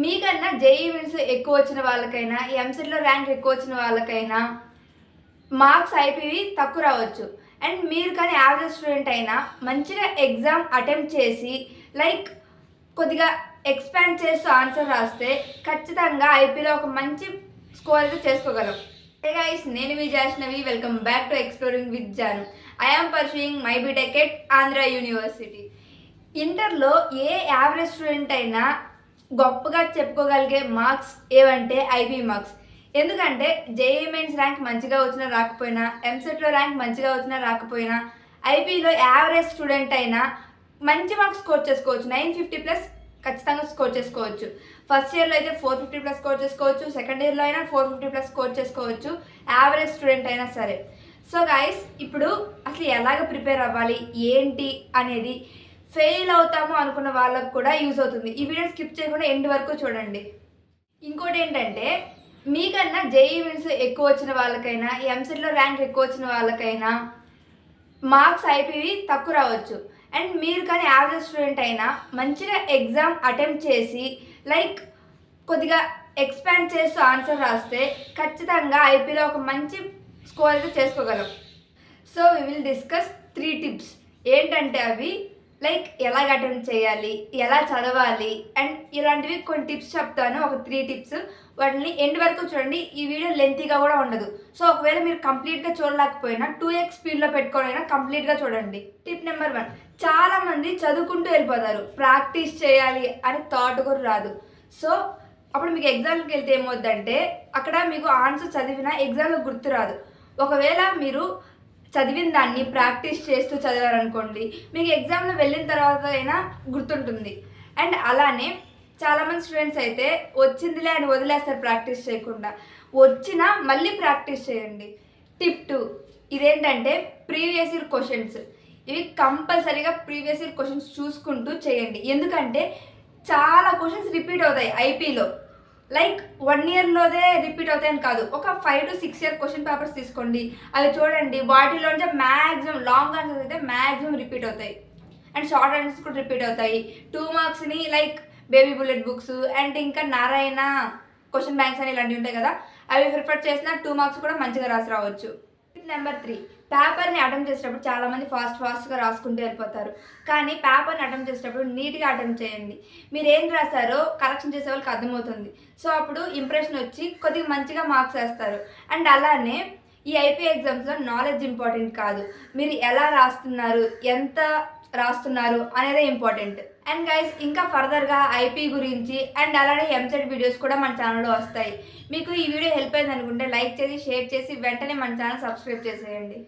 మీకన్నా JEE mains ఎక్కువ వచ్చిన వాళ్ళకైనా, ఎంసెట్‌లో ర్యాంక్ ఎక్కువ వచ్చిన వాళ్ళకైనా మార్క్స్ ఐపీవి తక్కువ రావచ్చు. అండ్ మీరు కానీ యావరేజ్ స్టూడెంట్ అయినా మంచిగా ఎగ్జామ్ అటెంప్ట్ చేసి కొద్దిగా ఎక్స్పాండ్ చేస్తూ ఆన్సర్ రాస్తే ఖచ్చితంగా ఐపీలో ఒక మంచి స్కోర్ అయితే చేసుకోగలం. హే గైస్, నేను మీ Jashnavi. Welcome back to exploring with Janu. I am pursuing my BTech at Andhra University. ఇంటర్లో ఏ యావరేజ్ స్టూడెంట్ అయినా గొప్పగా చెప్పుకోగలిగే మార్క్స్ ఏవంటే ఐపీ మార్క్స్. ఎందుకంటే జేఈఈ మెయిన్స్ ర్యాంక్ మంచిగా వచ్చినా రాకపోయినా, ఎంసెట్లో ర్యాంక్ మంచిగా వచ్చినా రాకపోయినా, ఐపీలో యావరేజ్ స్టూడెంట్ అయినా మంచి మార్క్స్ స్కోర్ చేసుకోవచ్చు. 950+ ఖచ్చితంగా స్కోర్ చేసుకోవచ్చు. ఫస్ట్ ఇయర్లో అయితే 450+ స్కోర్ చేసుకోవచ్చు. సెకండ్ ఇయర్లో అయినా 450+ స్కోర్ చేసుకోవచ్చు, యావరేజ్ స్టూడెంట్ అయినా సరే. సో గైస్, ఇప్పుడు అసలు ఎలాగ ప్రిపేర్ అవ్వాలి ఏంటి అనేది ఫెయిల్ అవుతాము అనుకున్న వాళ్ళకు కూడా యూజ్ అవుతుంది. ఈ వీడియో స్కిప్ చేయకుండా ఎండ్ వరకు చూడండి. ఇంకోటి ఏంటంటే, మీకన్నా జేఈఈ మెయిన్స్ ఎక్కువ వచ్చిన వాళ్ళకైనా, ఎంసెట్లో ర్యాంక్ ఎక్కువ వచ్చిన వాళ్ళకైనా మార్క్స్ ఐపీవి తక్కువ రావచ్చు. అండ్ మీరు కానీ యావరేజ్ స్టూడెంట్ అయినా మంచిగా ఎగ్జామ్ అటెంప్ట్ చేసి కొద్దిగా ఎక్స్పాండ్ చేస్తూ ఆన్సర్ రాస్తే ఖచ్చితంగా ఐపీలో ఒక మంచి స్కోర్ అయితే చేసుకోగలం. So we will discuss 3 tips. ఏంటంటే అవి ఎలాగ అటెంప్ట్ చేయాలి, ఎలా చదవాలి, అండ్ ఇలాంటివి కొన్ని టిప్స్ చెప్తాను. ఒక 3 టిప్స్. వాటిని ఎండ్ వరకు చూడండి. ఈ వీడియో లెంతీగా కూడా ఉండదు. సో ఒకవేళ మీరు కంప్లీట్గా చూడలేకపోయినా 2x స్పీడ్లో పెట్టుకోనైనా కంప్లీట్గా చూడండి. టిప్ నెంబర్ 1, చాలామంది చదువుకుంటూ వెళ్ళిపోతారు, ప్రాక్టీస్ చేయాలి అని థాట్ కూడా రాదు. సో అప్పుడు మీకు ఎగ్జామ్కి వెళ్తే ఏమవుద్దంటే, అక్కడ మీకు ఆన్సర్ చదివినా ఎగ్జామ్లో గుర్తు రాదు. ఒకవేళ మీరు చదివిన దాన్ని ప్రాక్టీస్ చేస్తూ చదివారనుకోండి, మీకు ఎగ్జామ్లో వెళ్ళిన తర్వాత అయినా గుర్తుంటుంది. అండ్ అలానే చాలామంది స్టూడెంట్స్ అయితే వచ్చిందిలే అని వదిలేస్తారు ప్రాక్టీస్ చేయకుండా. వచ్చినా మళ్ళీ ప్రాక్టీస్ చేయండి. టిప్ 2, ఇదేంటంటే ప్రీవియస్ ఇయర్ క్వశ్చన్స్. ఇవి కంపల్సరీగా ప్రీవియస్ ఇయర్ క్వశ్చన్స్ చూసుకుంటూ చేయండి. ఎందుకంటే చాలా క్వశ్చన్స్ రిపీట్ అవుతాయి ఐపీలో. 1 ఇయర్లోదే రిపీట్ అవుతాయని కాదు, ఒక 5 to 6 ఇయర్ క్వశ్చన్ పేపర్స్ తీసుకోండి, అవి చూడండి. వాటిలోంచి మ్యాక్సిమం లాంగ్ ఆన్సర్స్ అయితే మ్యాక్సిమం రిపీట్ అవుతాయి. అండ్ షార్ట్ ఆన్సర్స్ కూడా రిపీట్ అవుతాయి. 2 మార్క్స్ని బేబీ బుల్లెట్ బుక్స్ అండ్ ఇంకా నారాయణ క్వశ్చన్ బ్యాంక్స్ అని ఇలాంటివి ఉంటాయి కదా, అవి ప్రిఫర్ చేసిన 2 మార్క్స్ కూడా మంచిగా రాసి రావచ్చు. నెంబర్ 3, పేపర్ని అటెంప్ట్ చేసేటప్పుడు చాలామంది ఫాస్ట్గా రాసుకుంటూ వెళ్ళిపోతారు. కానీ పేపర్ని అటెంప్ట్ చేసేటప్పుడు నీట్గా అటెంప్ట్ చేయండి. మీరు ఏం రాశారో కరెక్షన్ చేసే వాళ్ళకి అర్థమవుతుంది. సో అప్పుడు ఇంప్రెషన్ వచ్చి కొద్దిగా మంచిగా మార్క్స్ వేస్తారు. అండ్ అలానే ఈ ఐపీ ఎగ్జామ్స్లో నాలెడ్జ్ ఇంపార్టెంట్ కాదు, మీరు ఎలా రాస్తున్నారు, ఎంత రాస్తున్నారు అనేదే ఇంపార్టెంట్. అండ్ గైస్, ఇంకా ఫర్దర్గా ఐపీ గురించి అండ్ అలానే ఎంసెట్ వీడియోస్ కూడా మన ఛానల్లో వస్తాయి. మీకు ఈ వీడియో హెల్ప్ అయింది అనుకుంటే లైక్ చేసి, షేర్ చేసి వెంటనే మన ఛానల్ సబ్స్క్రైబ్ చేసేయండి.